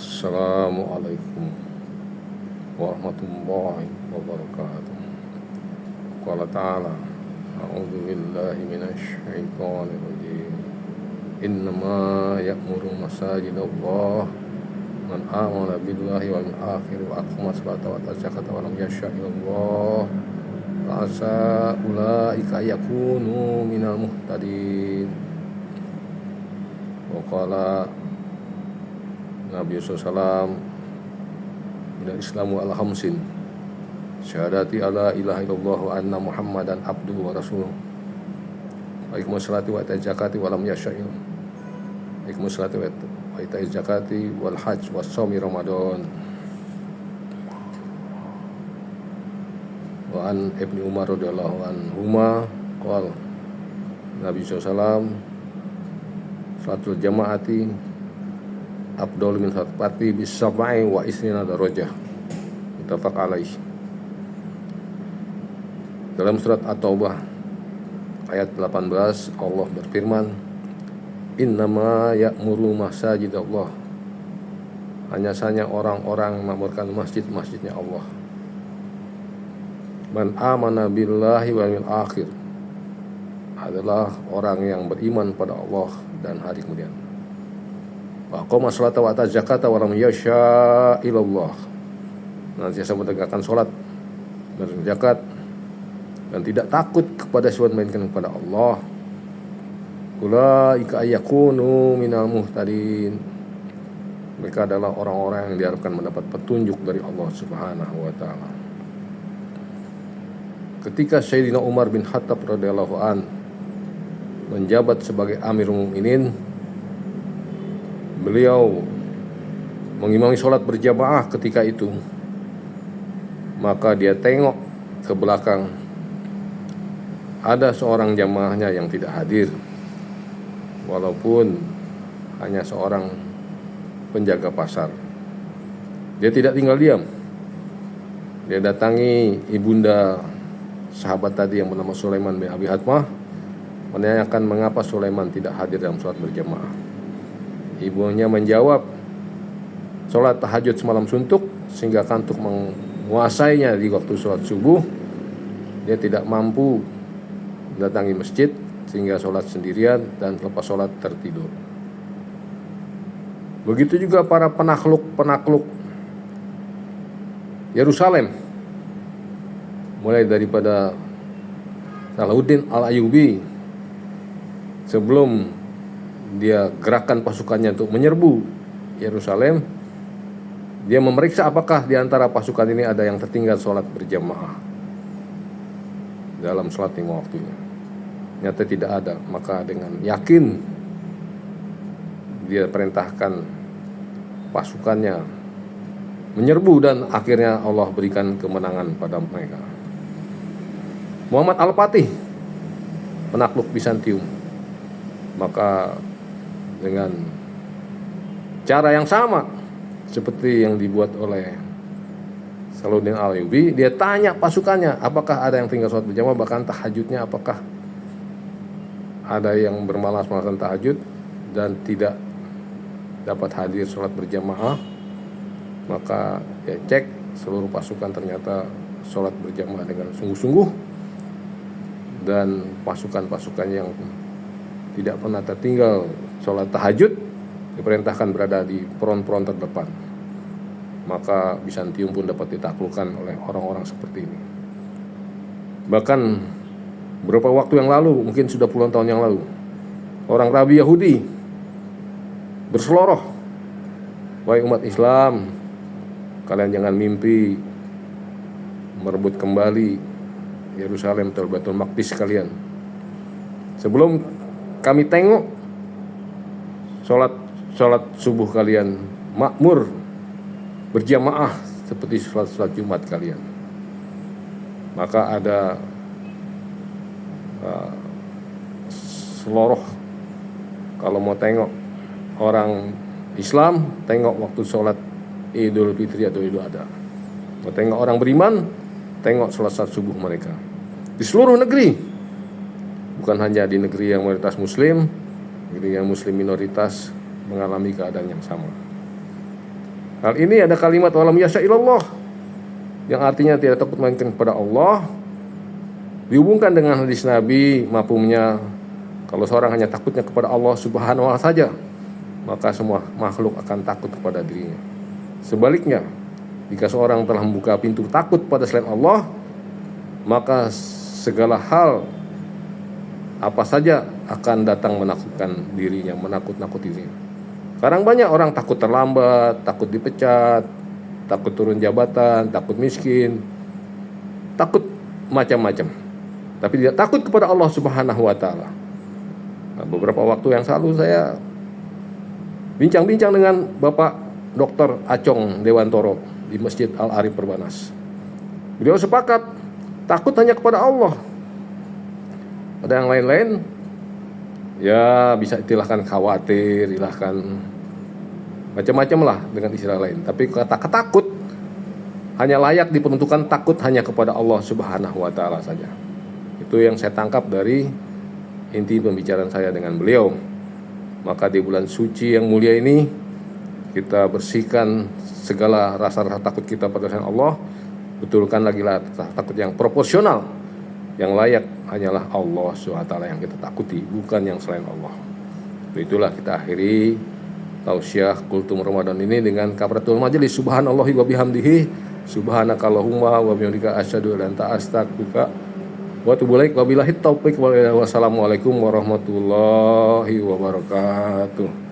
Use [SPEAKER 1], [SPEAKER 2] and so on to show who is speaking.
[SPEAKER 1] Assalamualaikum warahmatullahi wabarakatuh. Qala ta'ala, a'udzu billahi minasy syaithanir rajim. Innama ya'muru masajidallah man amana billahi wal akhir wa aqama sholata wa ata zakata wa lam yakhsha illallah fa asa ulaika yakunu minal muhtadin. Wa qala Nabi SAW minal islamu al-hamsin syahadati ala ilaha illallah wa anna muhammadan abduhu wa rasuluh wa iqamus salati wa ita'iz zakati wa lam yasya'il iqamus salati wa ita'iz zakati wal hajj was shaumi ramadan. Wa an Ibnu Umar radhiyallahu anhuma qala Nabi SAW salatul jamaati afdal min fatpati bis sab'i wa isnina darajah, muttafaq alaih. Dalam surat At-Taubah ayat 18 Allah berfirman, innama ya'muru masajidallah, hanya saja orang-orang memakmurkan masjid-masjidnya Allah, man amana billahi wal akhir, adalah orang yang beriman pada Allah dan hari kemudian. Wa aqama sholata wa ata zakata wa lam yakhsha illallah, senantiasa menegakkan sholat dan zakat dan tidak takut kepada sesuatu melainkan kepada Allah. Ulaika yakunu minal muhtadin, mereka adalah orang-orang yang diharapkan mendapat petunjuk dari Allah Subhanahu wa taala. Ketika Sayyidina Umar bin Khattab radhiyallahu an menjabat sebagai Amirul Mukminin, beliau mengimami sholat berjamaah ketika itu. Maka dia tengok ke belakang, ada seorang jamaahnya yang tidak hadir, walaupun hanya seorang penjaga pasar. Dia tidak tinggal diam. Dia datangi ibunda sahabat tadi yang bernama Sulaiman bin Abi Hatmah, menanyakan mengapa Sulaiman tidak hadir dalam sholat berjamaah. Ibunya menjawab, sholat tahajud semalam suntuk sehingga kantuk menguasainya di waktu sholat subuh. Dia tidak mampu mendatangi masjid sehingga sholat sendirian dan lepas sholat tertidur. Begitu juga para penakluk Yerusalem, mulai daripada Salahuddin al-Ayyubi, sebelum dia gerakan pasukannya untuk menyerbu Yerusalem, dia memeriksa apakah di antara pasukan ini ada yang tertinggal sholat berjamaah dalam sholat 5 waktunya. Nyata tidak ada. Maka dengan yakin dia perintahkan pasukannya menyerbu dan akhirnya Allah berikan kemenangan pada mereka. Muhammad Al-Fatih, penakluk Bizantium, maka dengan cara yang sama seperti yang dibuat oleh Salahuddin al-Ayyubi, dia tanya pasukannya apakah ada yang tinggal sholat berjamaah, bahkan tahajudnya apakah ada yang bermalas-malasan tahajud dan tidak dapat hadir sholat berjamaah. Maka dia cek seluruh pasukan, ternyata sholat berjamaah dengan sungguh-sungguh, dan pasukan-pasukan yang tidak pernah tertinggal sholat tahajud diperintahkan berada di peron-peron terdepan. Maka Bizantium pun dapat ditaklukkan oleh orang-orang seperti ini. Bahkan beberapa waktu yang lalu, mungkin sudah puluhan tahun yang lalu, orang Rabi Yahudi berseloroh, wahai umat Islam, kalian jangan mimpi merebut kembali Yerusalem atau Baitul Maqdis kalian. Sebelum kami tengok sholat subuh kalian makmur berjamaah seperti sholat Jumat kalian. Maka ada seloroh, kalau mau tengok orang Islam, tengok waktu sholat Idul Fitri atau Idul Adha. Mau tengok orang beriman, tengok sholat subuh mereka di seluruh negeri, bukan hanya di negeri yang mayoritas Muslim. Negeri yang Muslim minoritas mengalami keadaan yang sama. Hal ini ada kalimat walam yasa'illallah yang artinya tidak takut melainkan kepada Allah, dihubungkan dengan hadis Nabi, mafhumnya kalau seorang hanya takutnya kepada Allah Subhanahu wa ta'ala saja, maka semua makhluk akan takut kepada dirinya. Sebaliknya, jika seorang telah membuka pintu takut pada selain Allah, maka segala hal apa saja akan datang menakutkan dirinya, menakut-nakuti dirinya. Sekarang banyak orang takut terlambat, takut dipecat, takut turun jabatan, takut miskin, takut macam-macam. Tapi tidak takut kepada Allah Subhanahu wa ta'ala. Nah, beberapa waktu yang lalu saya bincang-bincang dengan Bapak Dr. Acong Dewantoro di Masjid Al-Arif Perbanas. Beliau sepakat takut hanya kepada Allah. Ada yang lain-lain ya bisa istilahkan khawatir, istilahkan macam-macam lah dengan istilah lain. Tapi kata takut hanya layak diperuntukkan takut hanya kepada Allah Subhanahu wa ta'ala saja. Itu yang saya tangkap dari inti pembicaraan saya dengan beliau. Maka di bulan suci yang mulia ini kita bersihkan segala rasa-rasa takut kita pada selain Allah, betulkan lagi rasa takut yang proporsional, yang layak hanyalah Allah SWT yang kita takuti, bukan yang selain Allah. Itulah kita akhiri tausiah kultum Ramadan ini dengan kafaratul majelis. Subhanallahi wa bihamdihi, subhanakallahumma wa bihamdika asyhadu an la ilaha illa anta astaghfiruka wa atubu ilaik. Wabillahi taufiq wal hidayah. Wassalamualaikum warahmatullahi wabarakatuh.